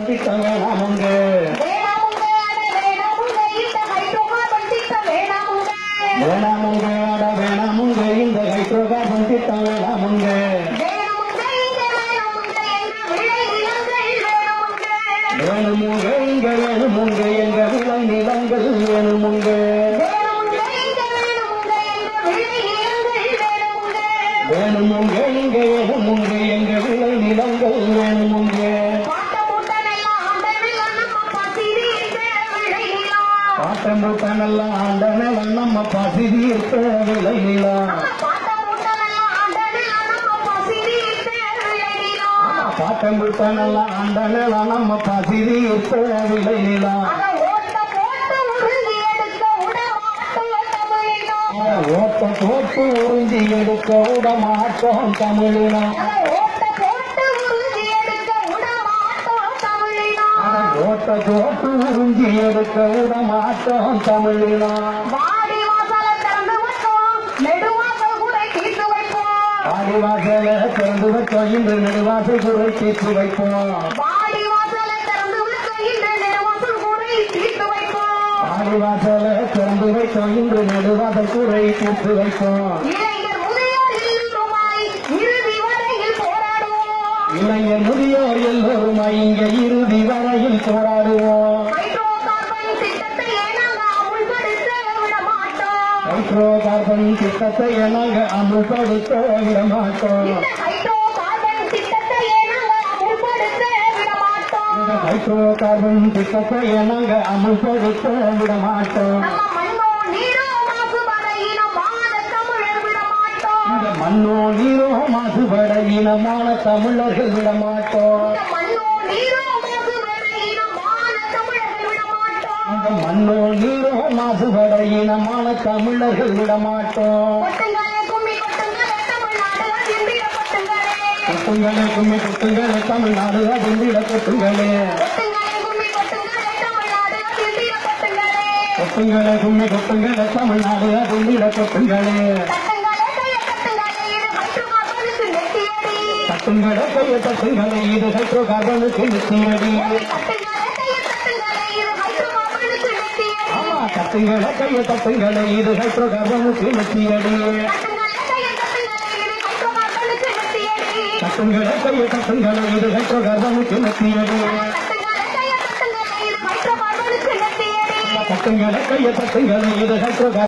வேணாமுங்க வேணாமுங்க அட வேணாமுங்க இந்த ஹைட்ரோகார்பன் திட்டம் வேணாமுங்க வேணுமுங்க இங்க வேணுமுங்க எங்க விளை நிலங்கள் வேணுமுங்க வேணுமுங்க இங்க வேணுமுங்க எங்க விளை நிலங்கள் வேணுமுங்க பாட்டம்பூட்டனெல்லாம் ஆண்டன நம்ம பசிதி இருக்க விளை நிலம் பாட்டம்பூட்டனெல்லாம் ஆண்டன நம்ம பசிதி இருக்க விளை நிலம் ஓட்ட போட்டு உறிஞ்சி எடுக்க விட மாட்டோம் தமிழினம் ஓட்ட போட்டு உறிஞ்சி எடுக்க விட மாட்டோம் தமிழினம் ஆடிவாசல திறந்து வைப்போம் இன்று நெடுவாசல் குறை தீர்த்து வைப்போம் ஆடிவாசல திறந்து வைப்போம் இன்று நெடுவாசல் குறை தீர்த்து வைப்போம் இளைஞர் முதியோர் எல்லோருமாய் இங்க இறுதி வரையில் போராடுவோம் ஹைட்ரோகார்பன் திட்டத்தை நாங்க அமுல்படுத்த விட மாட்டோம் ஹைட்ரோகார்பன் திட்டத்தை நாங்க அமுல்படுத்த விட மாட்டோம் மண்ணோ நீரோ மாசுபட இனமான தமிழர்கள் விட மாட்டோம் மண்ணோ நீரோ மாசுபட இனமான தமிழர்கள் விட மாட்டோம் கொட்டுங்களே கும்மி கொட்டுங்களே தமிழ்நாடு அதிர்ந்திட கொட்டுங்களே கொட்டுங்களே கும்மி கொட்டுங்களே தமிழ்நாடு அதிர்ந்திட கொட்டுங்களே தட்டுங்களே கையை தட்டுங்களே இது ஹைட்ரோகார்பனுக்கு நிச்சயடி ஆமா தட்டுங்களே கையை தட்டுங்களே இது ஹைட்ரோகார்பனுக்கு நிச்சயடி தட்டுங்களே கையை தட்டுங்களே இது ஹைட்ரோகார்பனுக்கு நிச்சயடி தட்டுங்களே கையை தட்டுங்களே இது ஹைட்ரோகார்பன்